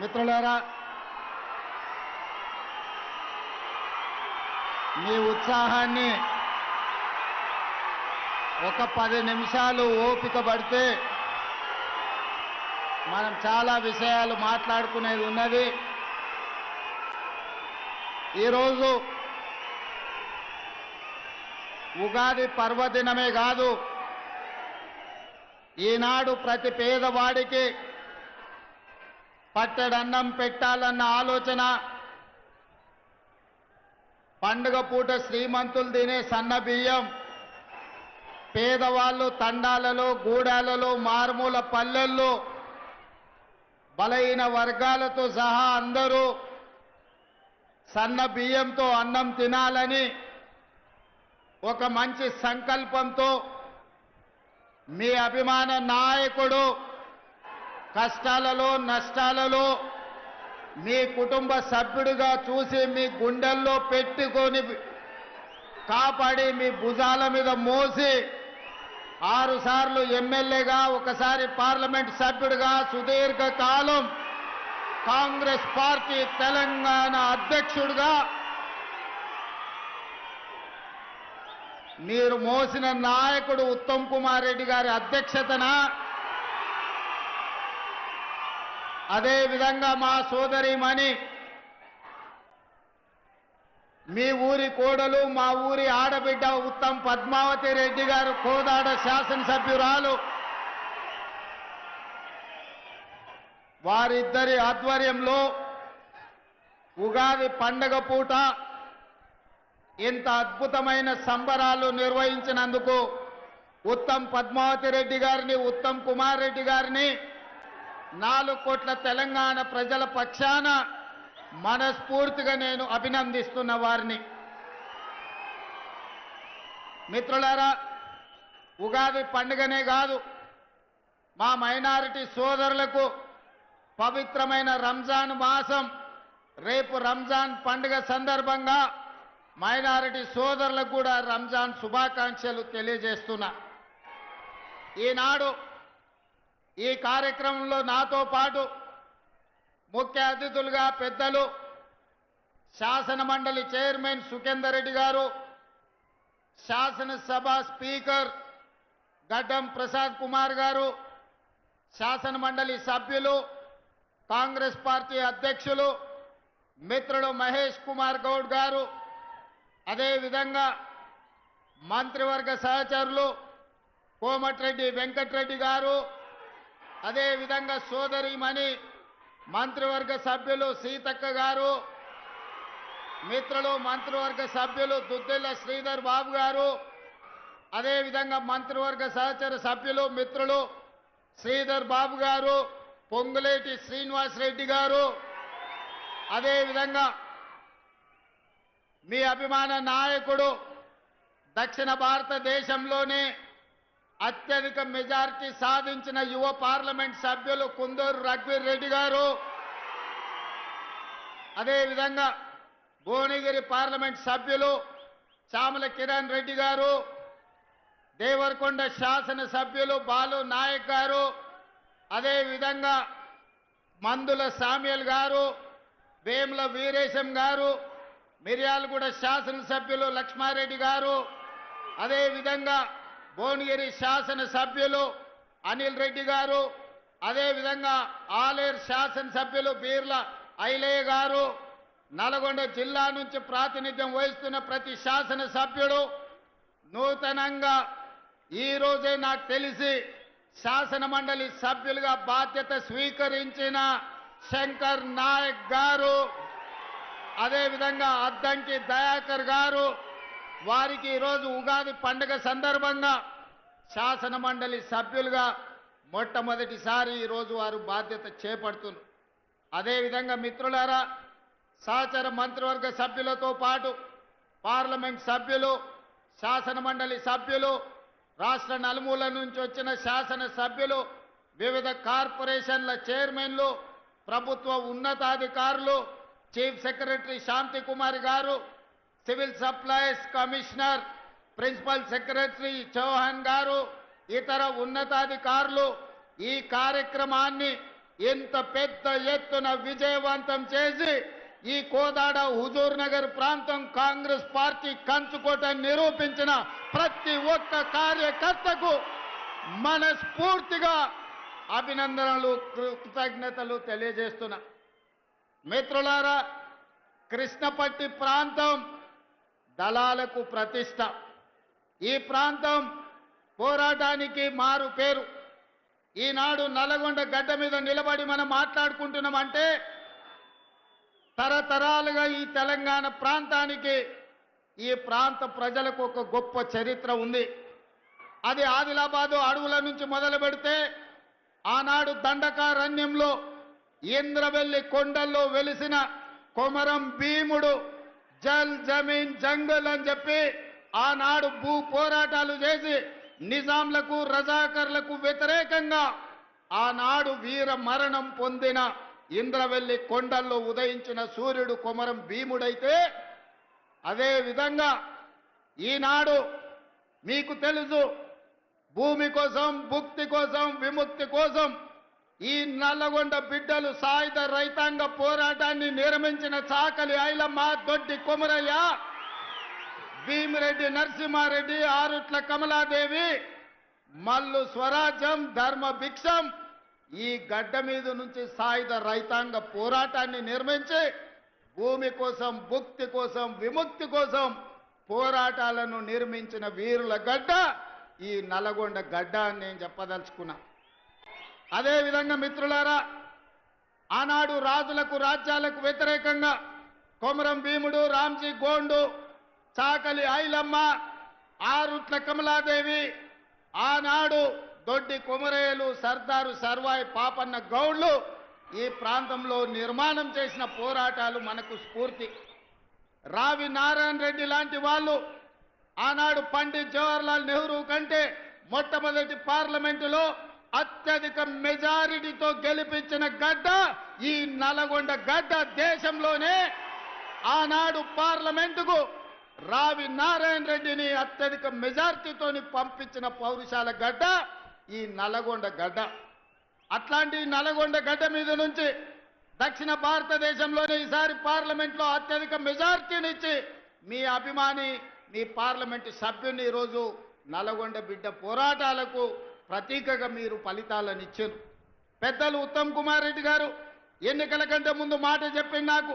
మిత్రులారా, మీ ఉత్సాహాన్ని ఒక 10 నిమిషాలు ఓపిక పడితే మనం చాలా విషయాలు మాట్లాడుకునేది ఉన్నది. ఈరోజు ఉగాది పర్వదినమే కాదు, ఈనాడు ప్రతి పేదవాడికి పట్టెడన్నం పెట్టాలన్న ఆలోచన, పండుగ పూట శ్రీమంతులు తినే సన్న బియ్యం, పేదవాళ్ళు తండాలలో, గూడాలలో, మారుమూల పల్లెల్లో బలహీన వర్గాలతో సహా అందరూ సన్న బియ్యంతో అన్నం తినాలని ఒక మంచి సంకల్పంతో మీ అభిమాన నాయకుడు కష్టాలలో, నష్టాలలో మీ కుటుంబ సభ్యుడిగా చూసి మీ గుండెల్లో పెట్టుకొని కాపాడి మీ భుజాల మీద మోసి 6 సార్లు ఎమ్మెల్యేగా, ఒకసారి పార్లమెంట్ సభ్యుడిగా, సుదీర్ఘ కాలం కాంగ్రెస్ పార్టీ తెలంగాణ అధ్యక్షుడిగా మీరు మోసిన నాయకుడు ఉత్తమ్ కుమార్ రెడ్డి గారి అధ్యక్షతన, అదేవిధంగా మా సోదరిమణి, మీ ఊరి కోడలు, మా ఊరి ఆడబిడ్డ ఉత్తమ్ పద్మావతి రెడ్డి గారు, కోదాడ శాసనసభ్యురాలు, వారిద్దరి ఆధ్వర్యంలో ఉగాది పండగ పూట ఇంత అద్భుతమైన సంబరాలు నిర్వహించినందుకు ఉత్తమ్ పద్మావతి రెడ్డి గారిని, ఉత్తమ్ కుమార్ రెడ్డి గారిని 4 కోట్ల తెలంగాణ ప్రజల పక్షాన మనస్ఫూర్తిగా నేను అభినందిస్తున్న వారిని. మిత్రులారా, ఉగాది పండుగనే కాదు, మా మైనారిటీ సోదరులకు పవిత్రమైన రంజాన్ మాసం, రేపు రంజాన్ పండుగ సందర్భంగా మైనారిటీ సోదరులకు కూడా రంజాన్ శుభాకాంక్షలు తెలియజేస్తున్నా. ఈనాడు ఈ కార్యక్రమంలో నాతో పాటు ముఖ్య అతిథులుగా పెద్దలు శాసన మండలి చైర్మన్ సుఖేందర్ రెడ్డి గారు, శాసనసభ స్పీకర్ గడ్డం ప్రసాద్ కుమార్ గారు, శాసన మండలి సభ్యులు, కాంగ్రెస్ పార్టీ అధ్యక్షులు మిత్రుడు మహేష్ కుమార్ గౌడ్ గారు, అదేవిధంగా మంత్రివర్గ సహచరులు కోమటిరెడ్డి వెంకటరెడ్డి గారు, అదేవిధంగా సోదరిమణి మంత్రివర్గ సభ్యులు సీతక్క గారు, మిత్రులు మంత్రివర్గ సభ్యులు దుద్దిల్ల శ్రీధర్ బాబు గారు, అదేవిధంగా మంత్రివర్గ సహచర సభ్యులు మిత్రులు శ్రీధర్ బాబు గారు, పొంగులేటి శ్రీనివాస్ రెడ్డి గారు, అదేవిధంగా మీ అభిమాన నాయకుడు దక్షిణ భారతదేశంలోనే అత్యధిక మెజారిటీ సాధించిన యువ పార్లమెంట్ సభ్యులు కుందూరు రఘువీర్ రెడ్డి గారు, అదేవిధంగా భువనగిరి పార్లమెంట్ సభ్యులు చామల కిరణ్ రెడ్డి గారు, దేవరకొండ శాసన సభ్యులు బాలు నాయక్ గారు, అదేవిధంగా మందుల సామ్యుల్ గారు, వేముల వీరేశం గారు, మిర్యాలగూడ శాసనసభ్యులు లక్ష్మారెడ్డి గారు, అదేవిధంగా భువనగిరి శాసన సభ్యులు అనిల్ రెడ్డి గారు, అదేవిధంగా ఆలేరు శాసనసభ్యులు బీర్ల ఐలయ్య గారు, నల్గొండ జిల్లా నుంచి ప్రాతినిధ్యం వహిస్తున్న ప్రతి శాసన సభ్యుడు, నూతనంగా ఈ రోజే నాకు తెలిసి శాసన మండలి సభ్యులుగా బాధ్యత స్వీకరించిన శంకర్ నాయక్ గారు, అదేవిధంగా అద్దంకి దయాకర్ గారు, వారికి ఈరోజు ఉగాది పండుగ సందర్భంగా శాసన మండలి సభ్యులుగా మొట్టమొదటిసారి ఈరోజు వారు బాధ్యత చేపడుతున్నారు. అదేవిధంగా మిత్రులారా, సహచర మంత్రివర్గ సభ్యులతో పాటు పార్లమెంట్ సభ్యులు, శాసన మండలి సభ్యులు, రాష్ట్ర నలుమూల నుంచి వచ్చిన శాసన సభ్యులు, వివిధ కార్పొరేషన్ల చైర్మన్లు, ప్రభుత్వ ఉన్నతాధికారులు, చీఫ్ సెక్రటరీ శాంతి కుమార్ గారు, civil supplies commissioner, principal secretary Chauhan గారు, ఇతర ఉన్నతాధికారులు ఈ కార్యక్రమాన్ని ఇంత పెద్ద ఎత్తున విజయవంతం చేసి ఈ కోదాడ హుజూర్ నగర్ ప్రాంతం కాంగ్రెస్ పార్టీ కంచుకోట నిరూపించిన ప్రతి ఒక్క కార్యకర్తకు మనస్ఫూర్తిగా అభినందనలు కృతజ్ఞతలు తెలియజేస్తున్నా. మిత్రులారా, కృష్ణపట్టి ప్రాంతం దళాలకు ప్రతిష్ట. ఈ ప్రాంతం పోరాటానికి మారు పేరు. ఈనాడు నల్లగొండ గడ్డ మీద నిలబడి మనం మాట్లాడుకుంటున్నామంటే తరతరాలుగా ఈ తెలంగాణ ప్రాంతానికి, ఈ ప్రాంత ప్రజలకు ఒక గొప్ప చరిత్ర ఉంది. అది ఆదిలాబాదు అడవుల నుంచి మొదలు పెడితే ఆనాడు దండకారణ్యంలో ఇంద్రవెల్లి కొండల్లో వెలిసిన కొమరం భీముడు జల్ జమీన్ జంగల్ అని చెప్పి ఆనాడు భూ పోరాటాలు చేసి నిజాంలకు రజాకర్లకు వ్యతిరేకంగా ఆనాడు వీర మరణం పొందిన ఇంద్రవెల్లి కొండల్లో ఉదయించిన సూర్యుడు కొమరం భీముడైతే, అదే విధంగా ఈనాడు మీకు తెలుసు భూమి కోసం, భుక్తి కోసం, విముక్తి కోసం ఈ నల్లగొండ బిడ్డలు సాయుధ రైతాంగ పోరాటాన్ని నిర్మించిన చాకలి ఐలమ్మ, దొడ్డి కొమరయ్య, భీమిరెడ్డి నరసింహారెడ్డి, ఆరుట్ల కమలాదేవి, మల్లు స్వరాజ్యం, ధర్మ భిక్షం ఈ గడ్డ మీద నుంచి సాయుధ రైతాంగ పోరాటాన్ని నిర్మించి భూమి కోసం, భుక్తి కోసం, విముక్తి కోసం పోరాటాలను నిర్మించిన వీరుల గడ్డ ఈ నల్లగొండ గడ్డ అని నేను చెప్పదలుచుకున్నా. అదేవిధంగా మిత్రులారా, ఆనాడు రాజులకు రాజ్యాలకు వ్యతిరేకంగా కొమరం భీముడు, రామ్జీ గోండు, చాకలి ఐలమ్మ, ఆరుట్ల కమలాదేవి, ఆనాడు దొడ్డి కొమరయ్యలు, సర్దారు సర్వాయి పాపన్న గౌడ్లు ఈ ప్రాంతంలో నిర్మాణం చేసిన పోరాటాలు మనకు స్ఫూర్తి. రావి నారాయణ రెడ్డి లాంటి వాళ్ళు ఆనాడు పండిత్ జవహర్లాల్ నెహ్రూ కంటే మొట్టమొదటి పార్లమెంటులో అత్యధిక మెజారిటీతో గెలిపించిన గడ్డ ఈ నల్లగొండ గడ్డ. దేశంలోనే ఆనాడు పార్లమెంటుకు రావి నారాయణ రెడ్డిని అత్యధిక మెజార్టీతోని పంపించిన పౌరుషాల గడ్డ ఈ నల్లగొండ గడ్డ. అట్లాంటి నల్లగొండ గడ్డ మీద నుంచి దక్షిణ భారతదేశంలోనే ఈసారి పార్లమెంట్లో అత్యధిక మెజార్టీనిచ్చి మీ అభిమాని, మీ పార్లమెంటు సభ్యుని ఈరోజు నల్లగొండ బిడ్డ పోరాటాలకు ప్రతీకగా మీరు ఫలితాలను ఇచ్చారు. పెద్దలు ఉత్తమ్ కుమార్ రెడ్డి గారు ఎన్నికల కంటే ముందు మాట చెప్పింది నాకు,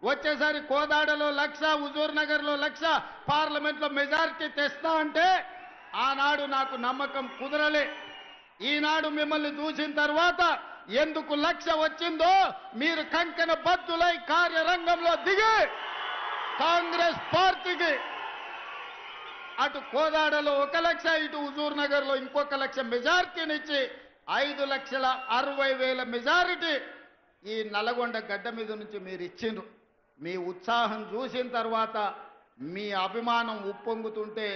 వచ్చేసారి కోదాడలో 1,00,000, హుజూర్ నగర్లో 1,00,000 పార్లమెంట్లో మెజారిటీ తెస్తా అంటే ఆనాడు నాకు నమ్మకం కుదరలే. ఈనాడు మిమ్మల్ని చూసిన తర్వాత ఎందుకు 1,00,000 వచ్చిందో మీరు కంకణ బద్దులై కార్యరంగంలో దిగి కాంగ్రెస్ పార్టీకి అటు కోదాడలో 1,00,000, ఇటు హుజూర్ నగర్లో ఇంకొక 1,00,000 మెజారిటీనిచ్చి 5,60,000 మెజారిటీ ఈ నల్లగొండ గడ్డ మీద నుంచి మీరు ఇచ్చిండ్రు. మీ ఉత్సాహం చూసిన తర్వాత, మీ అభిమానం ఉప్పొంగుతుంటే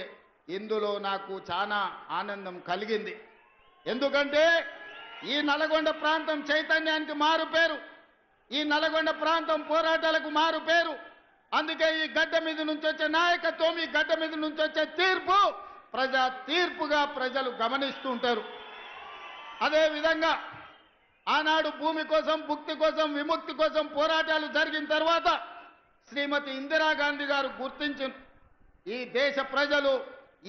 ఇందులో నాకు చాలా ఆనందం కలిగింది. ఎందుకంటే ఈ నల్లగొండ ప్రాంతం చైతన్యానికి మారు పేరు, ఈ నల్లగొండ ప్రాంతం పోరాటాలకు మారు పేరు. అందుకే ఈ గడ్డ మీద నుంచి వచ్చే నాయకత్వం, ఈ గడ్డ మీద నుంచి వచ్చే తీర్పు ప్రజా తీర్పుగా ప్రజలు గమనిస్తుంటారు. అదేవిధంగా ఆనాడు భూమి కోసం, భుక్తి కోసం, విముక్తి కోసం పోరాటాలు జరిగిన తర్వాత శ్రీమతి ఇందిరాగాంధీ గారు గుర్తించిన ఈ దేశ ప్రజలు,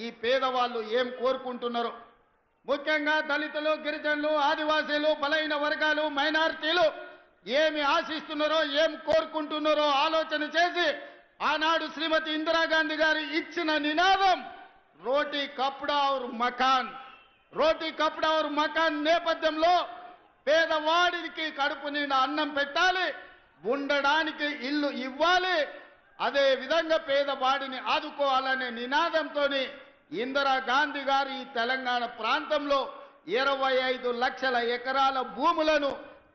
ఈ పేదవాళ్ళు ఏం కోరుకుంటున్నారో, ముఖ్యంగా దళితులు, గిరిజనులు, ఆదివాసీలు, బలైన వర్గాలు, మైనారిటీలు ఏమి ఆశిస్తున్నారో, ఏం కోరుకుంటున్నారో ఆలోచన చేసి ఆనాడు శ్రీమతి ఇందిరాగాంధీ గారు ఇచ్చిన నినాదం రోటీ కప్డా ఔర్ మకాన్. రోటీ కప్డా ఔర్ మకాన్ నేపథ్యంలో పేదవాడికి కడుపు నిండా అన్నం పెట్టాలి, ఉండడానికి ఇల్లు ఇవ్వాలి, అదే విధంగా పేదవాడిని ఆదుకోవాలనే నినాదంతో ఇందిరాగాంధీ గారు ఈ తెలంగాణ ప్రాంతంలో 25 లక్షల ఎకరాల భూములను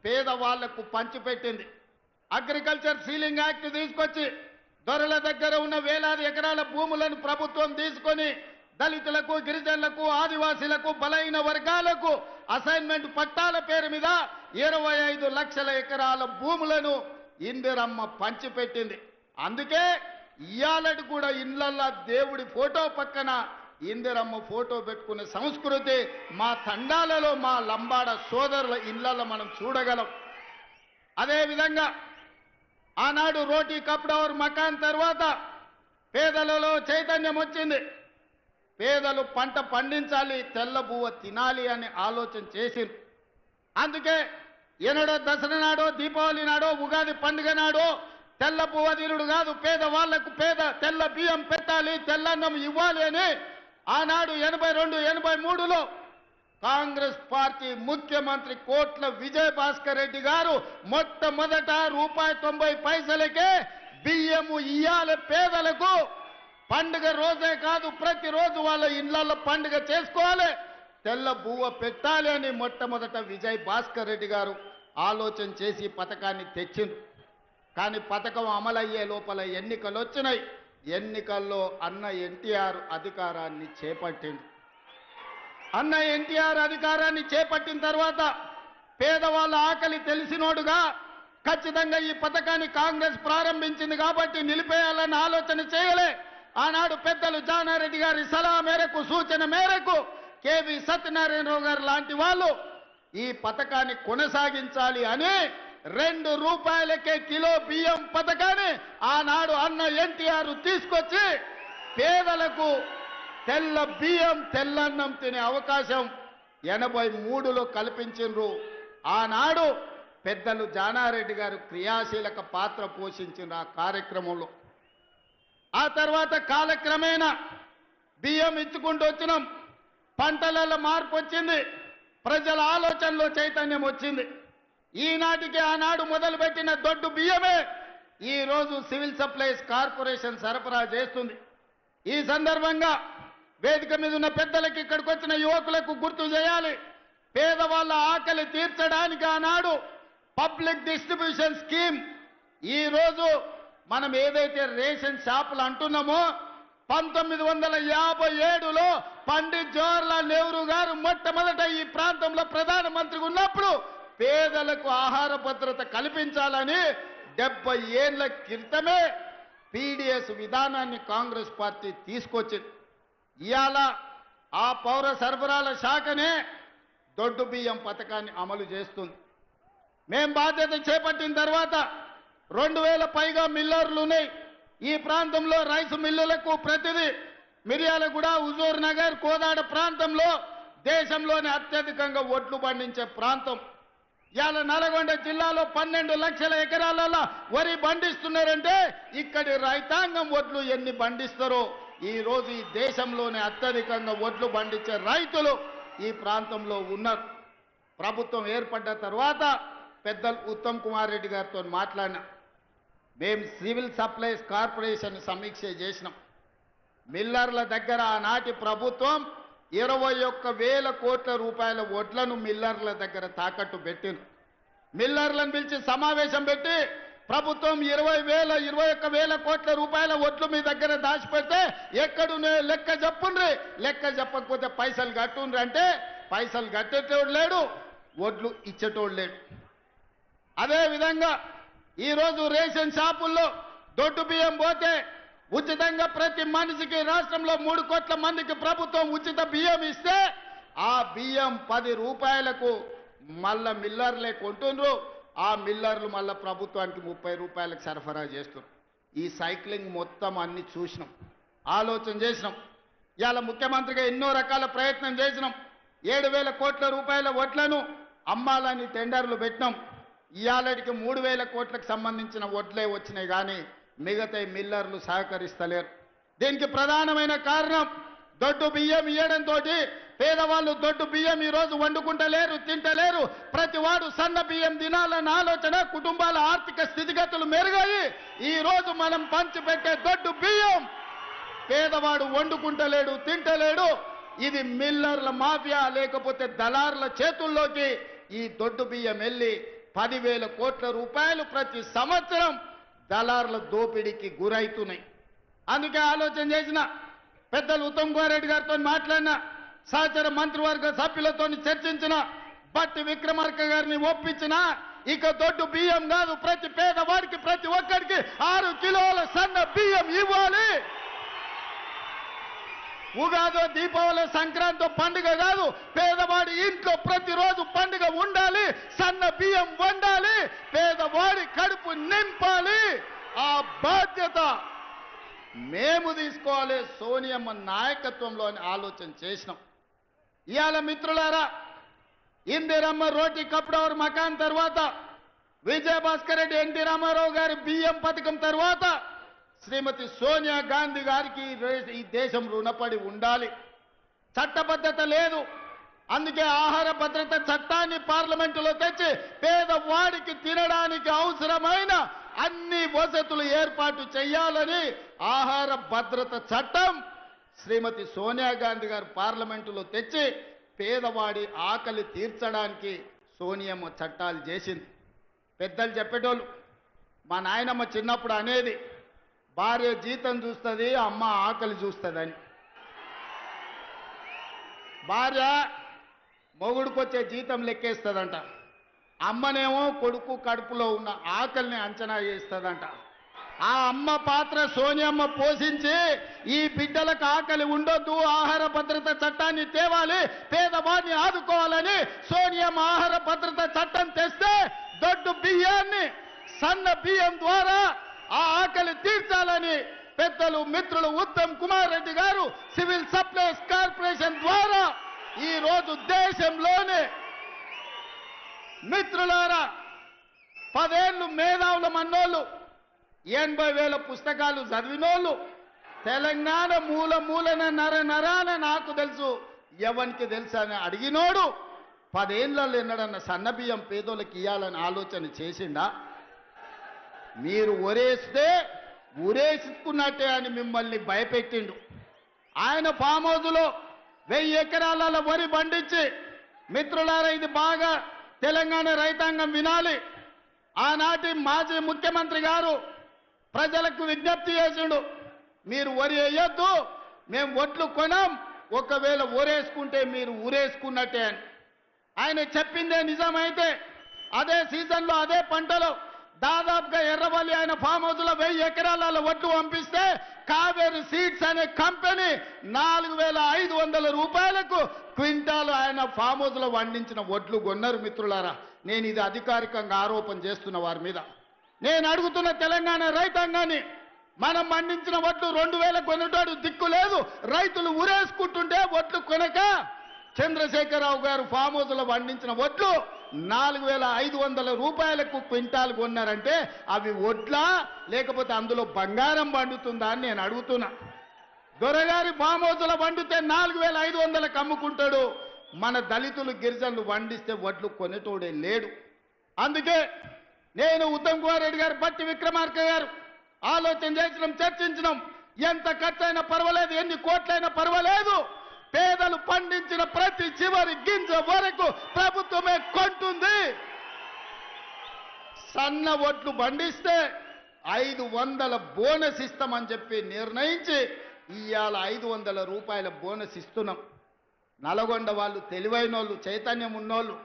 పేదవాళ్లకు పంచిపెట్టింది. అగ్రికల్చర్ సీలింగ్ యాక్ట్ తీసుకొచ్చి దొరల దగ్గర ఉన్న వేలాది ఎకరాల భూములను ప్రభుత్వం తీసుకొని దళితులకు, గిరిజనులకు, ఆదివాసీలకు, బలైన వర్గాలకు అసైన్మెంట్ పట్టాల పేరు మీద 25 లక్షల ఎకరాల భూములను ఇందిరమ్మ పంచిపెట్టింది. అందుకే ఇయాలటి కూడా ఇళ్లల్లో దేవుడి ఫోటో పక్కన ఇందిరమ్మ ఫోటో పెట్టుకునే సంస్కృతి మా తండాలలో మా లంబాడ సోదరుల ఇళ్లలో మనం చూడగలం. అదేవిధంగా ఆనాడు రోటీ కప్డవర్ మకాన్ తర్వాత పేదలలో చైతన్యం వచ్చింది. పేదలు పంట పండించాలి, తెల్ల బువ్వ తినాలి అని ఆలోచన చేసింది. అందుకే ఎన్నడో దసరా నాడో, దీపావళి నాడో, ఉగాది పండుగ నాడో తెల్ల బువ్వ తినుడు కాదు, పేదవాళ్లకు తెల్ల బియ్యం పెట్టాలి, తెల్లన్నం ఇవ్వాలి అని ఆనాడు 82, 83లో కాంగ్రెస్ పార్టీ ముఖ్యమంత్రి కోట్ల విజయభాస్కర్ రెడ్డి గారు మొట్టమొదట ₹90 బియ్యము ఇయ్యాలి పేదలకు. పండుగ రోజే కాదు, ప్రతిరోజు వాళ్ళ ఇళ్లలో పండుగ చేసుకోవాలి, తెల్ల బువ్వ పెట్టాలి అని మొట్టమొదట విజయభాస్కర్ రెడ్డి గారు ఆలోచన చేసి పథకాన్ని తెచ్చిండు. కానీ పథకం అమలయ్యే లోపల ఎన్నికలు వచ్చినాయి. ఎన్నికల్లో అన్న ఎన్టీఆర్ అధికారాన్ని చేపట్టిండు. అన్న ఎన్టీఆర్ అధికారాన్ని చేపట్టిన తర్వాత పేదవాళ్ళ ఆకలి తెలిసినోడుగా ఖచ్చితంగా ఈ పథకాన్ని కాంగ్రెస్ ప్రారంభించింది కాబట్టి నిలిపేయాలన్న ఆలోచన చేయలే. ఆనాడు పెద్దలు జానారెడ్డి గారి సలహా మేరకు, సూచన మేరకు కేవీ సత్యనారాయణరావు గారు లాంటి వాళ్ళు ఈ పథకాన్ని కొనసాగించాలి అని ₹2 కిలో బియ్యం పథకాన్ని ఆనాడు అన్న ఎన్టీఆర్ తీసుకొచ్చి పేదలకు తెల్ల బియ్యం, తెల్లన్నం తినే అవకాశం 83లో కల్పించిండ్రు. ఆనాడు పెద్దలు జానారెడ్డి గారు క్రియాశీలక పాత్ర పోషించిన ఆ కార్యక్రమంలో. ఆ తర్వాత కాలక్రమేణా బియ్యం ఇచ్చుకుంటూ వచ్చినాం. పంటలలో మార్పు వచ్చింది, ప్రజల ఆలోచనలో చైతన్యం వచ్చింది. ఈనాటికి ఆనాడు మొదలుపెట్టిన దొడ్డు బియ్యమే ఈరోజు సివిల్ సప్లైస్ కార్పొరేషన్ సరఫరా చేస్తుంది. ఈ సందర్భంగా వేదిక మీద ఉన్న పెద్దలకి, ఇక్కడికి వచ్చిన యువకులకు గుర్తు చేయాలి, పేదవాళ్ళ ఆకలి తీర్చడానికి ఆనాడు పబ్లిక్ డిస్ట్రిబ్యూషన్ స్కీమ్. ఈరోజు మనం ఏదైతే రేషన్ షాపులు అంటున్నామో 1957లో పండిత్ జవహర్లాల్ నెహ్రూ గారు మొట్టమొదట ఈ ప్రాంతంలో ప్రధానమంత్రిగా ఉన్నప్పుడు పేదలకు ఆహార భద్రత కల్పించాలని 70 ఏళ్ల క్రితమే పీడీఎస్ విధానాన్ని కాంగ్రెస్ పార్టీ తీసుకొచ్చింది. ఇవాళ ఆ పౌర సరఫరాల శాఖనే దొడ్డు బియ్యం పథకాన్ని అమలు చేస్తుంది. మేం బాధ్యత చేపట్టిన తర్వాత 2000 పైగా మిల్లర్లు ఉన్నాయి ఈ ప్రాంతంలో. రైస్ మిల్లులకు ప్రతిదీ మిర్యాలగూడ, హుజూర్ నగర్, కోదాడ ప్రాంతంలో దేశంలోనే అత్యధికంగా ఒడ్లు పండించే ప్రాంతం. ఇవాళ నల్గొండ జిల్లాలో 12 లక్షల ఎకరాలలో వరి పండిస్తున్నారంటే ఇక్కడి రైతాంగం ఒడ్లు ఎన్ని పండిస్తారో. ఈ రోజు ఈ దేశంలోనే అత్యధికంగా ఒడ్లు పండించే రైతులు ఈ ప్రాంతంలో ఉన్నారు. ప్రభుత్వం ఏర్పడ్డ తర్వాత పెద్దలు ఉత్తమ్ కుమార్ రెడ్డి గారితో మాట్లాడినా. మేము సివిల్ సప్లైస్ కార్పొరేషన్ సమీక్ష చేసినాం. మిల్లర్ల దగ్గర ఆనాటి ప్రభుత్వం 21,000 కోట్ల రూపాయల వడ్లను మిల్లర్ల దగ్గర తాకట్టు పెట్టింది. మిల్లర్లను పిలిచి సమావేశం పెట్టి ప్రభుత్వం 21,000 కోట్ల రూపాయల వడ్లు మీ దగ్గర దాచిపెడితే ఎక్కడునే లెక్క చెప్పుండ్రి, లెక్క చెప్పకపోతే పైసలు కట్టుండ్రి అంటే పైసలు కట్టేటోడు లేడు, వడ్లు ఇచ్చేటోడు లేడు. అదేవిధంగా ఈరోజు రేషన్ షాపుల్లో దొడ్డు బియ్యం పోతే ఉచితంగా ప్రతి మనిషికి రాష్ట్రంలో 3 కోట్ల మందికి ప్రభుత్వం ఉచిత బియ్యం ఇస్తే ఆ బియ్యం ₹10 మళ్ళా మిల్లర్లే కొంటుండ్రు. ఆ మిల్లర్లు మళ్ళా ప్రభుత్వానికి ₹30 సరఫరా చేస్తున్నారు. ఈ సైక్లింగ్ మొత్తం అన్ని చూసినాం, ఆలోచన చేసినాం. ఇవాళ ముఖ్యమంత్రిగా ఎన్నో రకాల ప్రయత్నం చేసినాం. 7,000 కోట్ల రూపాయల వడ్లను అమ్మాలని టెండర్లు పెట్టినాం. ఇవాళకి 3,000 కోట్లకు సంబంధించిన వడ్లే వచ్చినాయి, కానీ మిగతా మిల్లర్లు సహకరిస్తలేరు. దీనికి ప్రధానమైన కారణం దొడ్డు బియ్యం ఇవ్వడంతో పేదవాళ్ళు దొడ్డు బియ్యం ఈరోజు వండుకుంటలేరు, తింటలేరు. ప్రతి వాడు సన్న బియ్యం తినాలన్న ఆలోచన, కుటుంబాల ఆర్థిక స్థితిగతులు మెరుగాయి. ఈరోజు మనం పంచిపెట్టే దొడ్డు బియ్యం పేదవాడు వండుకుంటలేడు, తింటలేడు. ఇది మిల్లర్ల మాఫియా లేకపోతే దళారుల చేతుల్లోకి ఈ దొడ్డు బియ్యం వెళ్ళి 10,000 కోట్ల రూపాయలు ప్రతి సంవత్సరం దళారుల దోపిడీకి గురైతున్నాయి. అందుకే ఆలోచన చేసిన పెద్దలు ఉత్తమ్ కుమార్ రెడ్డి గారితో మాట్లాడిన, సహచర మంత్రివర్గ సభ్యులతో చర్చించిన, బట్టి విక్రమార్క గారిని ఒప్పించిన, ఇక దొడ్డు బియ్యం కాదు, ప్రతి పేదవాడికి ప్రతి ఒక్కరికి 6 కిలోల సన్న బియ్యం ఇవ్వాలి. ఉగాదో దీపావళి సంక్రాంతి పండుగ కాదు, పేదవాడి ఇంట్లో ప్రతిరోజు పండుగ ఉండాలి, సన్న బియ్యం వండాలి, పేదవాడి కడుపు నింపాలి. ఆ బాధ్యత మేము తీసుకోవాలి. సోనియమ్మ నాయకత్వంలో ఆలోచన చేసినాం. ఇవాళ మిత్రులారా, ఇందిరమ్మ రోటీ కప్డవర్ మకాన్ తర్వాత, విజయభాస్కర్ రెడ్డి ఎన్టీ రామారావు గారి బియ్యం పథకం తర్వాత శ్రీమతి సోనియా గాంధీ గారికి ఈ దేశం రుణపడి ఉండాలి. చట్టబద్ధత లేదు, అందుకే ఆహార భద్రత చట్టాన్ని పార్లమెంటులో తెచ్చి పేదవాడికి తినడానికి అవసరమైన అన్ని వసతులు ఏర్పాటు చేయాలని ఆహార భద్రత చట్టం శ్రీమతి సోనియా గాంధీ గారు పార్లమెంటులో తెచ్చి పేదవాడి ఆకలి తీర్చడానికి సోనియమ్మ చట్టాలు చేసింది. పెద్దలు చెప్పేటోళ్ళు, మా నాయనమ్మ చిన్నప్పుడు అనేది, భార్య జీతం చూస్తుంది, అమ్మ ఆకలి చూస్తుందని. భార్య మొగుడుకొచ్చే జీతం లెక్కేస్తుందంట, అమ్మనేమో కొడుకు కడుపులో ఉన్న ఆకలిని అంచనా చేస్తుందంట. ఆ అమ్మ పాత్ర సోనియమ్మ పోషించి ఈ బిడ్డలకు ఆకలి ఉండొద్దు, ఆహార భద్రత చట్టాన్ని తేవాలి, పేదవాడిని ఆదుకోవాలని సోనియమ్మ ఆహార భద్రత చట్టం తెస్తే దొడ్డు బియ్యాన్ని సన్న బియ్యం ద్వారా ఆ ఆకలి తీర్చాలని పెద్దలు మిత్రులు ఉత్తమ్ కుమార్ రెడ్డి గారు సివిల్ సప్లైస్ కార్పొరేషన్ ద్వారా ఈ రోజు దేశంలోనే మిత్రులారా 10 ఏళ్ళు మేధావుల మన్నోళ్ళు, 80,000 పుస్తకాలు చదివినోళ్ళు, తెలంగాణ మూల మూలన నరాన నాకు తెలుసు ఎవరికి తెలుసు అని అడిగినోడు 10 ఏళ్ళలో ఎన్నడన్న సన్నబియ్యం పేదోళ్ళకి ఇవ్వాలని ఆలోచన చేసిండా? మీరు ఒరేస్తే ఉరేసుకున్నట్టే అని మిమ్మల్ని భయపెట్టిండు. ఆయన ఫామ్ హౌస్లో 1000 ఎకరాల వరి పండించి, మిత్రులారా ఇది బాగా తెలంగాణ రైతాంగం వినాలి, ఆనాటి మాజీ ముఖ్యమంత్రి గారు ప్రజలకు విజ్ఞప్తి చేసిండు, మీరు వరి వేయొద్దు, మేము ఒట్లు కొనం, ఒకవేళ ఒరేసుకుంటే మీరు ఊరేసుకున్నట్టే అని. ఆయన చెప్పిందే నిజమైతే అదే సీజన్లో అదే పంటలో దాదాపుగా ఎర్రవల్లి ఆయన ఫామ్ హౌస్లో 1000 ఎకరాల వడ్లు పంపిస్తే కావేరి సీడ్స్ అనే కంపెనీ 4,500 రూపాయలకు క్వింటాలు ఆయన ఫామ్ హౌస్లో పండించిన వడ్లు కొన్నారు. మిత్రులారా, నేను ఇది అధికారికంగా ఆరోపణ చేస్తున్న వారి మీద. నేను అడుగుతున్న తెలంగాణ రైతాంగాన్ని, మనం పండించిన వడ్లు 2,000 కొనేటాడు దిక్కు లేదు, రైతులు ఉరేసుకుంటుంటే వడ్లు కొనక చంద్రశేఖరరావు గారు ఫామ్ హౌస్లో పండించిన వడ్లు 4,500 రూపాయలకు క్వింటాల్ కొన్నారంటే అవి వడ్లా లేకపోతే అందులో బంగారం పండుతుందా అని నేను అడుగుతున్నా. దొరగారి ఫామ్ హౌస్లో పండితే 4,500కు అమ్ముకుంటాడు, మన దళితులు గిరిజనులు పండిస్తే వడ్లు కొనేటోడే లేడు. అందుకే నేను ఉత్తమ్ కుమార్ రెడ్డి గారు, బట్టి విక్రమార్క గారు ఆలోచన చేసినాం, చర్చించినాం. ఎంత ఖర్చైనా పర్వాలేదు, ఎన్ని కోట్లైనా పర్వాలేదు, పేదలు పండించిన ప్రతి చివరి గింజ వరకు ప్రభుత్వమే కొంటుంది. సన్న వడ్లు పండిస్తే 500 బోనస్ ఇస్తామని చెప్పి నిర్ణయించి ఇవాళ 500 రూపాయల బోనస్ ఇస్తున్నాం. నల్గొండ వాళ్ళు తెలివైన వాళ్ళు, చైతన్యం ఉన్నోళ్ళు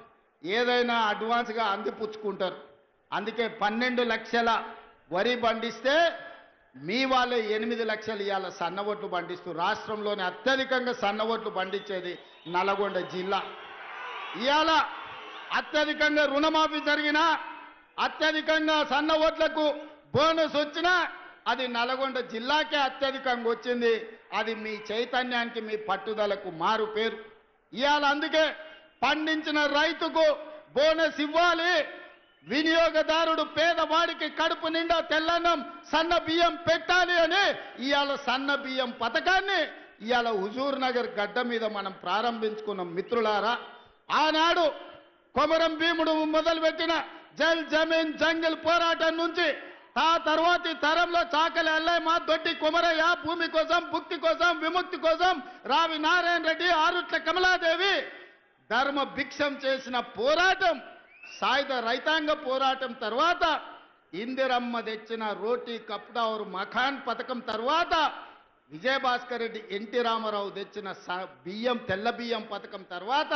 ఏదైనా అడ్వాన్స్గా అందిపుచ్చుకుంటారు. అందుకే 12 లక్షల వరి పండిస్తే మీ వాళ్ళే 8 లక్షలు ఇవాళ సన్నవొట్లు పండిస్తూ రాష్ట్రంలోనే అత్యధికంగా సన్నవొట్లు పండించేది నల్గొండ జిల్లా. ఇవాళ అత్యధికంగా రుణమాఫీ జరిగినా, అత్యధికంగా సన్నవొట్లకు బోనస్ వచ్చినా అది నల్గొండ జిల్లాకే అత్యధికంగా వచ్చింది. అది మీ చైతన్యానికి, మీ పట్టుదలకు మారు పేరు. ఇవాళ అందుకే పండించిన రైతుకు బోనస్ ఇవ్వాలి, వినియోగదారుడు పేదవాడికి కడుపు నిండా తెల్లన్నం సన్న బియ్యం పెట్టాలి అని ఇవాళ సన్న బియ్యం పథకాన్ని ఇవాళ హుజూర్ నగర్ గడ్డ మీద మనం ప్రారంభించుకున్నాం. మిత్రులారా, ఆనాడు కొమరం భీముడు మొదలుపెట్టిన జల్ జమీన్ జంగిల్ పోరాటం నుంచి తర్వాతి తరంలో చాకలి అల్లయ్య, దొడ్డి కుమరయ్య, భూమి కోసం, భుక్తి కోసం, విముక్తి కోసం రావి నారాయణ రెడ్డి, ఆరుట్ల కమలాదేవి ధర్మ భిక్షం చేసిన పోరాటం, సాయుధ రైతాంగ పోరాటం తర్వాత ఇందిరమ్మ తెచ్చిన రోటీ కప్డా और మఖాన్ పథకం తర్వాత విజయభాస్కర్ రెడ్డి ఎన్టీ రామారావు తెచ్చిన బియ్యం తెల్ల బియ్యం పథకం తర్వాత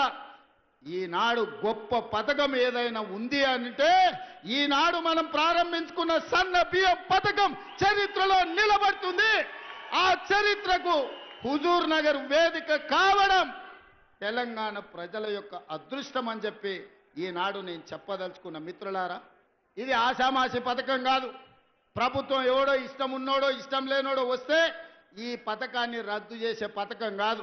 ఈనాడు గొప్ప పథకం ఏదైనా ఉంది అంటే ఈనాడు మనం ప్రారంభించుకున్న సన్న బియ్యం పథకం చరిత్రలో నిలబడుతుంది. ఆ చరిత్రకు హుజూర్ నగర్ వేదిక కావడం తెలంగాణ ప్రజల యొక్క అదృష్టం అని చెప్పి ఈనాడు నేను చెప్పదలుచుకున్న మిత్రులారా. ఇది ఆషామాషి పథకం కాదు. ప్రభుత్వం ఎవడో ఇష్టం ఉన్నోడో ఇష్టం లేనోడో వస్తే ఈ పథకాన్ని రద్దు చేసే పథకం కాదు.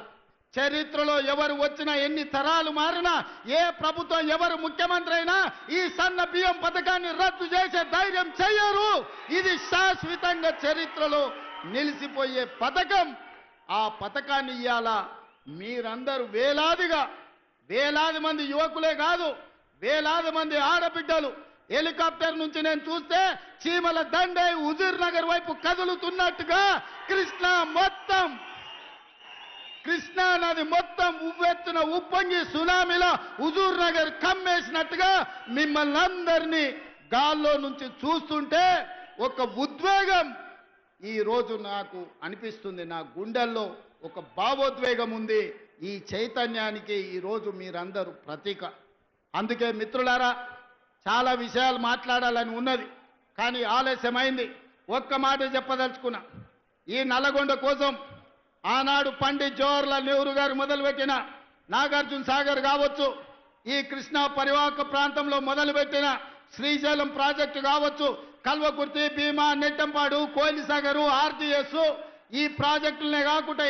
చరిత్రలో ఎవరు వచ్చినా ఎన్ని తరాలు మారినా ఏ ప్రభుత్వం ఎవరు ముఖ్యమంత్రి అయినా ఈ సన్న బియ్యం పథకాన్ని రద్దు చేసే ధైర్యం చెయ్యరు. ఇది శాశ్వతంగా చరిత్రలో నిలిచిపోయే పథకం. ఆ పథకాన్ని ఇయ్యాల మీరందరూ వేలాది మంది యువకులే కాదు, వేలాది మంది ఆడబిడ్డలు హెలికాప్టర్ నుంచి నేను చూస్తే చీమల దండే హుజూర్ నగర్ వైపు కదులుతున్నట్టుగా కృష్ణా నది మొత్తం ఉవ్వెత్తున ఉప్పొంగి సునామీలో హుజూర్ నగర్ కమ్మేసినట్టుగా మిమ్మల్ని అందరినీ గాల్లో నుంచి చూస్తుంటే ఒక ఉద్వేగం ఈ రోజు నాకు అనిపిస్తుంది. నా గుండెల్లో ఒక భావోద్వేగం ఉంది. ఈ చైతన్యానికి ఈరోజు మీరందరూ ప్రతీక. అందుకే మిత్రులారా, చాలా విషయాలు మాట్లాడాలని ఉన్నది, కానీ ఆలస్యమైంది. ఒక్క మాట చెప్పదలుచుకున్నా. ఈ నల్లగొండ కోసం ఆనాడు పండిత్ జవహర్లాల్ నెహ్రూ గారు మొదలుపెట్టిన నాగార్జున సాగర్ కావచ్చు, ఈ కృష్ణా పరివాహక ప్రాంతంలో మొదలుపెట్టిన శ్రీశైలం ప్రాజెక్టు కావచ్చు, కల్వకుర్తి, భీమా, నెట్టంపాడు, కోయిలి సాగరు, ఆర్జీఎస్, ఈ ప్రాజెక్టులనే కాకుండా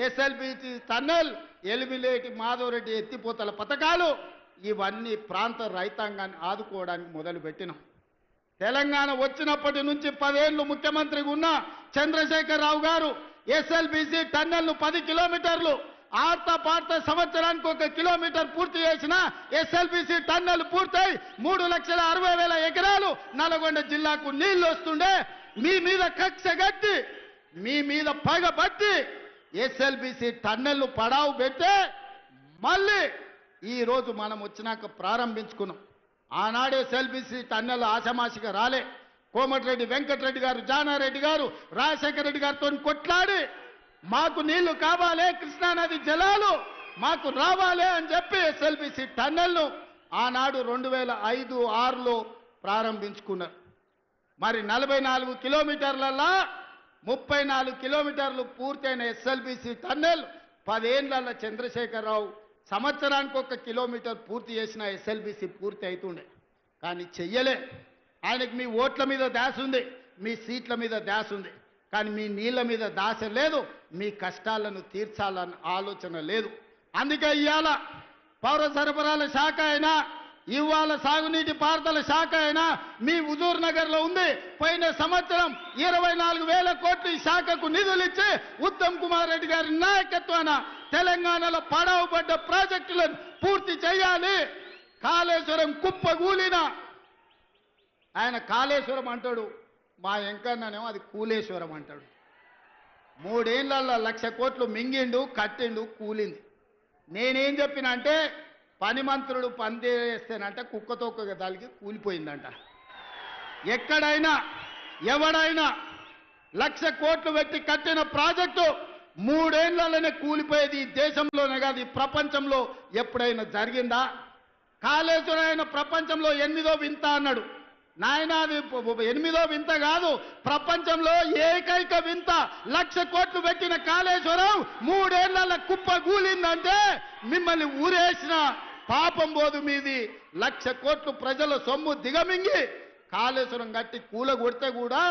ఎస్ఎల్బిసి టన్నెల్, ఎలిమిలేటి మాధవరెడ్డి ఎత్తిపోతల పథకాలు, ఇవన్నీ ప్రాంత రైతాంగాన్ని ఆదుకోవడానికి మొదలుపెట్టినాం. తెలంగాణ వచ్చినప్పటి నుంచి 10 ఏళ్లు ముఖ్యమంత్రిగా ఉన్న చంద్రశేఖరరావు గారు ఎస్ఎల్బిసి టన్నెల్ను 10 కిలోమీటర్లు ఆర్తా పార్త సంవత్సరానికి 1 కిలోమీటర్ పూర్తి చేసిన ఎస్ఎల్బిసి టన్నెల్ పూర్తయి 3,60,000 ఎకరాలు నల్గొండ జిల్లాకు నీళ్లు వస్తుండే మీ మీద కక్ష గట్టి, మీ మీద పగబట్టి ఎస్ఎల్బిసి టన్నెల్ను పడావు పెట్టే మళ్ళీ ఈ రోజు మనం వచ్చినాక ప్రారంభించుకున్నాం. ఆనాడే ఎస్ఎల్బిసి టన్నెల్ ఆషమాషిగా రాలే. కోమటిరెడ్డి వెంకటరెడ్డి గారు, జానారెడ్డి గారు, రాజశేఖర రెడ్డి గారితో కొట్లాడి మాకు నీళ్లు కావాలి, కృష్ణానది జలాలు మాకు రావాలి అని చెప్పి ఎస్ఎల్బిసి టన్నెల్ను ఆనాడు 2005-6లో ప్రారంభించుకున్నారు. మరి 44 కిలోమీటర్లలో 34 కిలోమీటర్లు పూర్తయిన ఎస్ఎల్బిసి టన్నెల్ 10 ఏళ్లలో చంద్రశేఖరరావు సంవత్సరానికి 1 కిలోమీటర్ పూర్తి చేసిన ఎస్ఎల్బిసి పూర్తి అవుతుండే. కానీ చెయ్యలే. ఆయనకి మీ ఓట్ల మీద దాస ఉంది, మీ సీట్ల మీద దాస ఉంది, కానీ మీ నీళ్ల మీద దాస లేదు, మీ కష్టాలను తీర్చాలన్న ఆలోచన లేదు. అందుకే ఇవాళ పౌర సరఫరాల శాఖ అయినా, ఇవాళ సాగునీటి పారుదల శాఖ అయినా మీ హుజూర్ నగర్లో ఉంది. పోయిన సంవత్సరం 24,000 కోట్లు ఈ శాఖకు నిధులు ఇచ్చి ఉత్తమ్ కుమార్ రెడ్డి గారి నాయకత్వాన తెలంగాణలో పడవబడ్డ ప్రాజెక్టులను పూర్తి చేయాలి. కాళేశ్వరం కుప్పగూలిన ఆయన కాళేశ్వరం అంటాడు, మా వెంకన్ననేమో అది కూలేశ్వరం అంటాడు. 3 ఏళ్లలో 1,00,000 కోట్లు మింగిండు, కట్టిండు, కూలింది. నేనేం చెప్పిన అంటే పని మంత్రులు పనిచేస్తేనంటే కుక్కతోక దానికి కూలిపోయిందంట. ఎక్కడైనా ఎవడైనా 1,00,000 కోట్లు పెట్టి కట్టిన ప్రాజెక్టు 3 ఏళ్లలోనే కూలిపోయేది. ఈ దేశంలోనే కాదు, ఈ ప్రపంచంలో ఎప్పుడైనా జరిగిందా? కాళేశ్వరం అయిన ప్రపంచంలో 8వ వింత అన్నాడు. నాయన అది 8వ వింత కాదు, ప్రపంచంలో ఏకైక వింత. 1,00,000 కోట్లు పెట్టిన కాళేశ్వరం 3 ఏళ్ల కుప్ప కూలిందంటే మిమ్మల్ని ఊరేసిన పాపం పోదు మీది. 1,00,000 కోట్లు ప్రజల సొమ్ము దిగమింగి కాళేశ్వరం కట్టి కూలగొడితే కూడా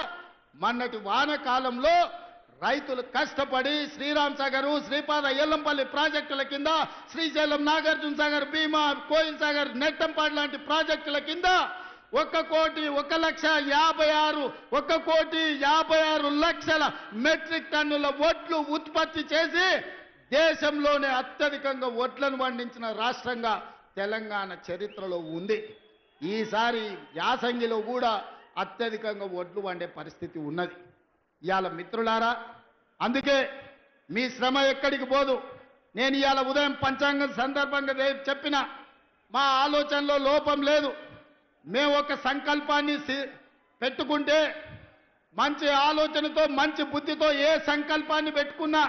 మొన్నటి వానకాలంలో రైతులు కష్టపడి శ్రీరామ్ సాగరు, శ్రీపాద ఎల్లంపల్లి ప్రాజెక్టుల కింద, శ్రీశైలం, నాగార్జున సాగర్, భీమా, కోయిల్ సాగర్, నెట్టంపాడు లాంటి ప్రాజెక్టుల కింద 1,56,56,00,000 మెట్రిక్ టన్నుల వడ్లు ఉత్పత్తి చేసి దేశంలోనే అత్యధికంగా వడ్లను పండించిన రాష్ట్రంగా తెలంగాణ చరిత్రలో ఉంది. ఈసారి యాసంగిలో కూడా అత్యధికంగా వడ్లు పండే పరిస్థితి ఉన్నది. ఇవాళ మిత్రులారా, అందుకే మీ శ్రమ ఎక్కడికి పోదు. నేను ఇవాళ ఉదయం పంచాంగం సందర్భంగా చెప్పిన మా ఆలోచనలో లోపం లేదు. మేము ఒక సంకల్పాన్ని పెట్టుకుంటే మంచి ఆలోచనతో, మంచి బుద్ధితో ఏ సంకల్పాన్ని పెట్టుకున్నా,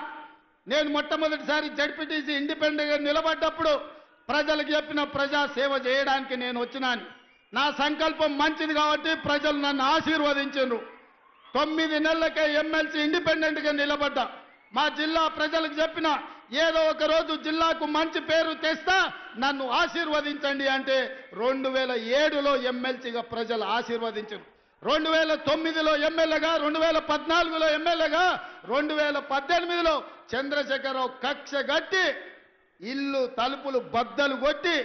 నేను మొట్టమొదటిసారి జడ్పీటీసీ ఇండిపెండెంట్గా నిలబడ్డప్పుడు ప్రజలకు చెప్పిన ప్రజా సేవ చేయడానికి నేను వచ్చినాను. నా సంకల్పం మంచిది కాబట్టి ప్రజలు నన్ను ఆశీర్వదించారు. 9 నెలలకే ఎమ్మెల్సీ ఇండిపెండెంట్గా నిలబడ్డా. మా జిల్లా ప్రజలకు చెప్పిన ఏదో ఒక రోజు జిల్లాకు మంచి పేరు తెస్తా నన్ను ఆశీర్వదించండి అంటే 2007లో ఎమ్మెల్సీగా ప్రజలు ఆశీర్వదించారు. 2009లో ఎమ్మెల్యేగా, 2014లో ఎమ్మెల్యేగా, 2018లో చంద్రశేఖరరావు కక్ష గట్టి ఇల్లు తలుపులు బద్దలు కొట్టి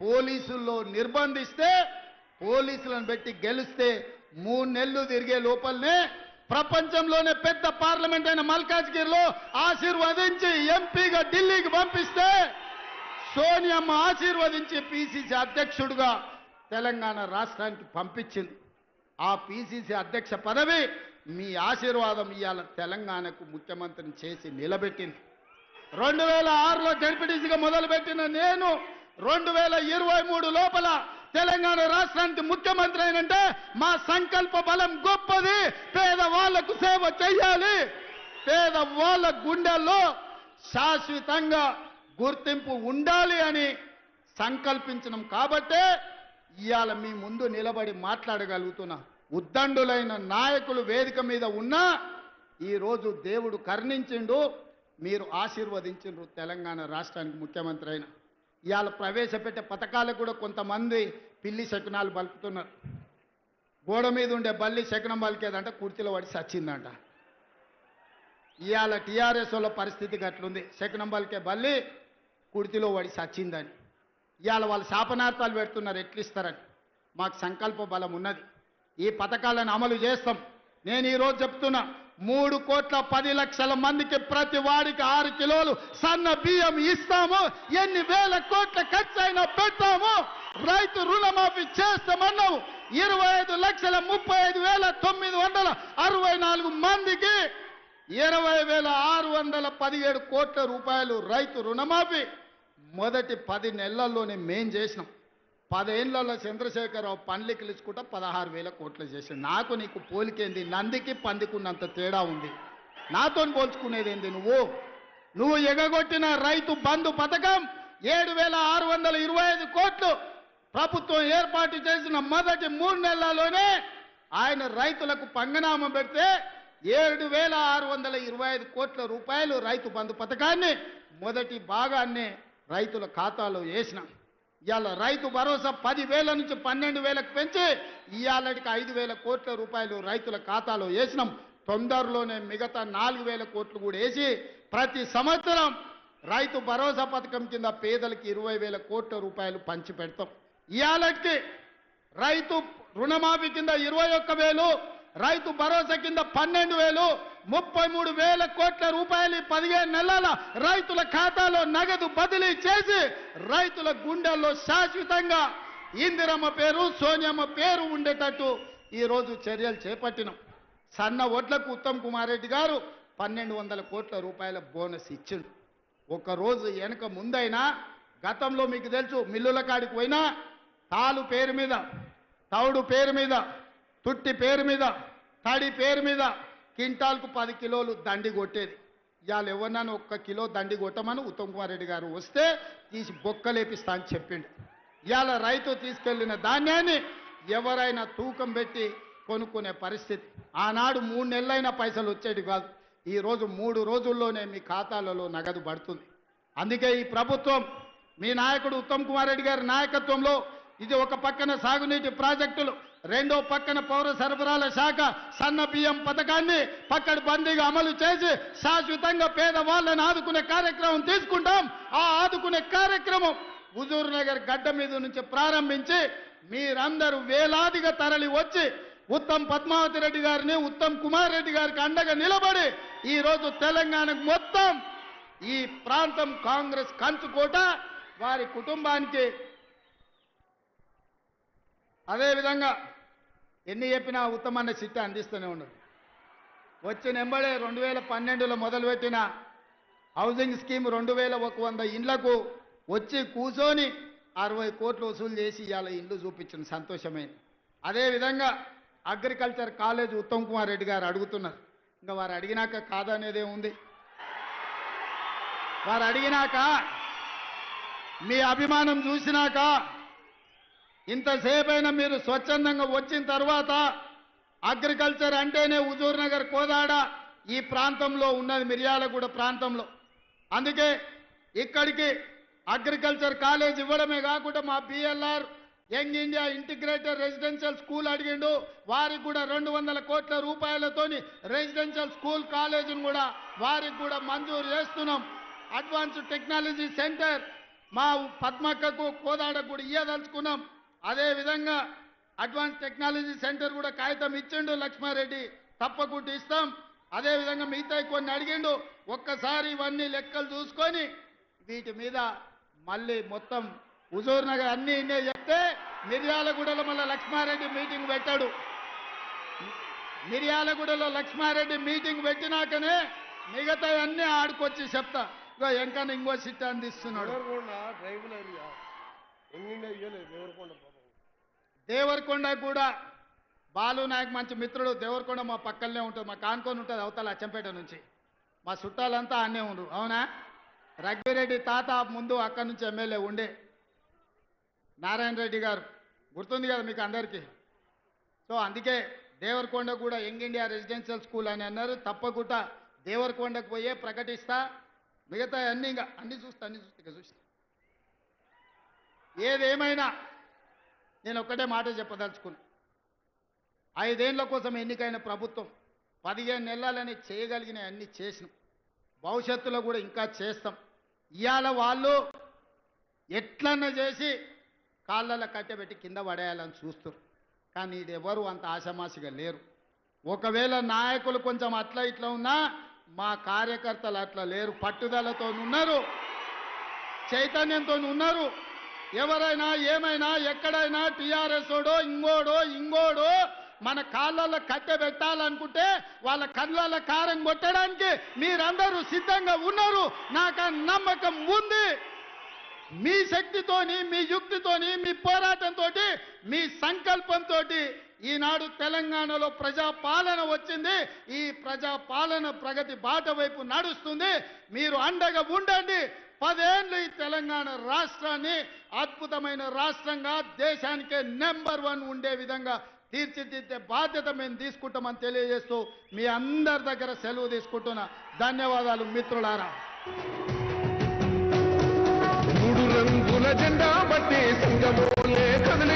పోలీసుల్లో నిర్బంధిస్తే పోలీసులను పెట్టి గెలిస్తే 3 నెలలు తిరిగే లోపలనే ప్రపంచంలోనే పెద్ద పార్లమెంట్ అయిన మల్కాజ్గిరిలో ఆశీర్వదించి ఎంపీగా ఢిల్లీకి పంపిస్తే సోనియమ్మ ఆశీర్వదించి పిసిసి అధ్యక్షుడిగా తెలంగాణ రాష్ట్రానికి పంపించింది. ఆ పిసిసి అధ్యక్ష పదవి మీ ఆశీర్వాదం ఇవాళ తెలంగాణకు ముఖ్యమంత్రిని చేసి నిలబెట్టింది. 2006లో జడ్పీటీసీగా మొదలుపెట్టిన నేను 2023 లోపల తెలంగాణ రాష్ట్రానికి ముఖ్యమంత్రి అయినంటే మా సంకల్ప బలం గొప్పది. పేదవాళ్లకు సేవ చేయాలి, పేదవాళ్ల గుండెల్లో శాశ్వతంగా గుర్తింపు ఉండాలి అని సంకల్పించడం కాబట్టే ఇవాళ మీ ముందు నిలబడి మాట్లాడగలుగుతున్నా. ఉద్దండులైన నాయకులు వేదిక మీద ఉన్నా ఈరోజు దేవుడు కరుణించిండు, మీరు ఆశీర్వదించిండ్రు తెలంగాణ రాష్ట్రానికి ముఖ్యమంత్రి అయిన. ఇవాళ ప్రవేశపెట్టే పథకాలకు కూడా కొంతమంది పిల్లి శకునాలు పలుకుతున్నారు. గోడ మీద ఉండే బల్లి శకునం పలికేదంట, కుర్చీలో పడి సచ్చిందంట. ఇవాళ టీఆర్ఎస్ వాళ్ళ పరిస్థితి గట్లుంది, శకునం పలికే బల్లి కుర్చీలో పడి సచ్చిందని. ఇవాళ వాళ్ళు శాపనార్థాలు పెడుతున్నారు, ఎట్లిస్తారని. మాకు సంకల్ప బలం ఉన్నది, ఈ పథకాలను అమలు చేస్తాం. నేను ఈరోజు చెప్తున్నా, 3,10,00,000 మందికి ప్రతి వాడికి 6 కిలోలు సన్న బియ్యం ఇస్తాము. ఎన్ని వేల కోట్ల ఖర్చు అయినా పెడతాము. రైతు రుణమాఫీ చేస్తామన్నాము. 25,35,964 మందికి 20,617 కోట్ల రూపాయలు రైతు రుణమాఫీ మొదటి 10 నెలల్లోనే మేం చేసినాం. 10 ఏళ్లలో చంద్రశేఖరరావు పండ్లు కిలుచుకుంటా 16,000 కోట్లు చేశాడు. నాకు నీకు పోలికేంది? నందికి పందికున్నంత తేడా ఉంది. నాతో పోల్చుకునేది ఏంది? నువ్వు ఎగగొట్టిన రైతు బంధు పథకం 7,625 కోట్లు ప్రభుత్వం ఏర్పాటు చేసిన మొదటి 3 నెలల్లోనే ఆయన రైతులకు పంగనామం పెడితే 7,625 కోట్ల రూపాయలు రైతు బంధు పథకాన్ని మొదటి భాగాన్ని రైతుల ఖాతాలో వేసినాం. ఇవాళ రైతు భరోసా 10,000 నుంచి 12,000కు పెంచి ఇవాళకి 5,000 కోట్ల రూపాయలు రైతుల ఖాతాలో వేసినాం. తొందరలోనే మిగతా 4,000 కోట్లు కూడా వేసి ప్రతి సంవత్సరం రైతు భరోసా పథకం కింద పేదలకి 20,000 కోట్ల రూపాయలు పంచి పెడతాం. ఇవాళకి రైతు రుణమాఫీ కింద 21,000, రైతు భరోసా కింద 12,000, 33,000 కోట్ల రూపాయలు 15 నెలల రైతుల ఖాతాలో నగదు బదిలీ చేసి రైతుల గుండెల్లో శాశ్వతంగా ఇందిరమ్మ పేరు, సోనియమ్మ పేరు ఉండేటట్టు ఈరోజు చర్యలు చేపట్టినాం. సన్న వడ్లకు ఉత్తమ్ కుమార్ రెడ్డి గారు 1,200 కోట్ల రూపాయల బోనస్ ఇచ్చిండు. ఒకరోజు వెనక ముందైనా గతంలో మీకు తెలుసు, మిల్లుల కాడికి పోయినా తాలు పేరు మీద, తౌడు పేరు మీద, తుట్టి పేరు మీద, తడి పేరు మీద క్వింటాల్కు 10 కిలోలు దండి కొట్టేది. ఇవాళ ఎవరినైనా 1 కిలో దండి కొట్టమని ఉత్తమ్ కుమార్ రెడ్డి గారు వస్తే తీసి బొక్కలేపిస్తా అని చెప్పిండు. ఇవాళ రైతు తీసుకెళ్లిన ధాన్యాన్ని ఎవరైనా తూకం పెట్టి కొనుక్కునే పరిస్థితి. ఆనాడు 3 నెలలైనా పైసలు వచ్చేది కాదు. ఈరోజు 3 రోజుల్లోనే మీ ఖాతాలలో నగదు పడుతుంది. అందుకే ఈ ప్రభుత్వం మీ నాయకుడు ఉత్తమ్ కుమార్ రెడ్డి గారి నాయకత్వంలో ఇది ఒక పక్కన సాగునీటి ప్రాజెక్టులు, రెండో పక్కన పౌర సరఫరాల శాఖ సన్న బియ్యం పథకాన్ని పకడ్బందీగా అమలు చేసి శాశ్వతంగా పేదవాళ్ళని ఆదుకునే కార్యక్రమం తీసుకుంటాం. ఆ ఆదుకునే కార్యక్రమం హుజూర్ నగర్ గడ్డ మీద నుంచి ప్రారంభించి మీరందరూ వేలాదిగా తరలి వచ్చి ఉత్తమ్ పద్మావతి రెడ్డి గారిని, ఉత్తమ్ కుమార్ రెడ్డి గారికి అండగా నిలబడి ఈరోజు తెలంగాణకు మొత్తం ఈ ప్రాంతం కాంగ్రెస్ కంచుకోట, వారి కుటుంబానికి అదేవిధంగా ఎన్ని చెప్పినా ఉత్తమన్న సిట్ అందిస్తూనే ఉన్నారు. వచ్చిన ఎంబడే 2012లో మొదలుపెట్టిన హౌసింగ్ స్కీమ్ 2,100 ఇండ్లకు వచ్చి కూర్చొని 60 కోట్లు వసూలు చేసి ఇవాళ ఇండ్లు చూపించిన సంతోషమైంది. అదేవిధంగా అగ్రికల్చర్ కాలేజ్ ఉత్తమ్ కుమార్ రెడ్డి గారు అడుగుతున్నారు. ఇంకా వారు అడిగినాక కాదనేదే ఉంది. వారు అడిగినాక మీ అభిమానం చూసినాక ఇంతసేపైనా మీరు స్వచ్ఛందంగా వచ్చిన తర్వాత అగ్రికల్చర్ అంటేనే హుజూర్ నగర్, కోదాడ, ఈ ప్రాంతంలో ఉన్నది, మిర్యాలగూడ ప్రాంతంలో. అందుకే ఇక్కడికి అగ్రికల్చర్ కాలేజ్ ఇవ్వడమే కాకుండా మా BLR young India integrated residential school అడిగిండు. వారికి కూడా 200 కోట్ల రూపాయలతోని రెసిడెన్షియల్ స్కూల్ కాలేజీని కూడా వారికి కూడా మంజూరు చేస్తున్నాం. అడ్వాన్స్డ్ టెక్నాలజీ సెంటర్ మా పద్మక్కకు కోదాడకు కూడా ఇయ్యదలుచుకున్నాం. అదేవిధంగా అడ్వాన్స్ టెక్నాలజీ సెంటర్ కూడా కాగితం ఇచ్చిండు లక్ష్మారెడ్డి, తప్పకుండా ఇస్తాం. అదేవిధంగా మిగతా కొన్ని అడిగిండు. ఒక్కసారి ఇవన్నీ లెక్కలు చూసుకొని వీటి మీద మళ్ళీ మొత్తం హుజూర్ నగర్ అన్ని ఇన్నే చెప్తే మిర్యాలగూడలో మళ్ళీ లక్ష్మారెడ్డి మీటింగ్ పెట్టాడు. మిర్యాలగూడలో లక్ష్మారెడ్డి మీటింగ్ పెట్టినాకనే మిగతా అన్నీ ఆడుకొచ్చి చెప్తా. ఇగో ఎంకన్నా ఇంకో సిట్ అందిస్తున్నాడు. దేవరకొండ కూడా బాలు నాయక్ మంచి మిత్రుడు. దేవరకొండ మా పక్కనే ఉంటుంది, మా కానుకొని ఉంటుంది అవతల అచ్చంపేట నుంచి. మా చుట్టాలంతా అన్నే ఉండు. అవునా? రఘువీరెడ్డి తాత ముందు అక్కడి నుంచి ఎమ్మెల్యే ఉండే నారాయణ రెడ్డి గారు గుర్తుంది కదా మీకు అందరికీ. సో అందుకే దేవరకొండ కూడా యంగ్ ఇండియా రెసిడెన్షియల్ స్కూల్ అని అన్నారు. తప్పకుండా దేవరకొండకు పోయే ప్రకటిస్తా. మిగతా అన్నీ ఇంకా అన్నీ చూస్తా చూస్తా. ఏదేమైనా నేను ఒక్కటే మాట చెప్పదలుచుకున్నా. 5 ఏళ్ల కోసం ఎన్నికైన ప్రభుత్వం 15 నెలలని చేయగలిగిన అన్ని చేసినాం. భవిష్యత్తులో కూడా ఇంకా చేస్తాం. ఇవాళ వాళ్ళు ఎట్లన్నా చేసి కాళ్ళలో కట్టెబెట్టి కింద పడేయాలని చూస్తారు. కానీ ఇది ఎవరు అంత ఆషామాషిగా లేరు. ఒకవేళ నాయకులు కొంచెం అట్లా ఇట్లా ఉన్నా మా కార్యకర్తలు అట్లా లేరు. పట్టుదలతో ఉన్నారు, చైతన్యంతో ఉన్నారు. ఎవరైనా ఏమైనా ఎక్కడైనా టీఆర్ఎస్ ఓడో ఇంగోడో మన కాళ్ళల్లో కట్టె పెట్టాలనుకుంటే వాళ్ళ కళ్ళల్లో కారం కొట్టడానికి మీరందరూ సిద్ధంగా ఉన్నారు. నాకు ఆ నమ్మకం ఉంది. మీ శక్తితోని, మీ యుక్తితోని, మీ పోరాటంతో, మీ సంకల్పంతో ఈనాడు తెలంగాణలో ప్రజాపాలన వచ్చింది. ఈ ప్రజాపాలన ప్రగతి బాట వైపు నడుస్తుంది. మీరు అండగా ఉండండి. 10 ఏళ్ళు ఈ తెలంగాణ రాష్ట్రాన్ని అద్భుతమైన రాష్ట్రంగా దేశానికే నెంబర్ 1 ఉండే విధంగా తీర్చిదిద్దే బాధ్యత మేము తీసుకుంటామని తెలియజేస్తూ మీ అందరి దగ్గర సెలవు తీసుకుంటున్నా. ధన్యవాదాలు మిత్రులారా. 3 రంగుల జెండా బట్టి సంగమోలే కదిలి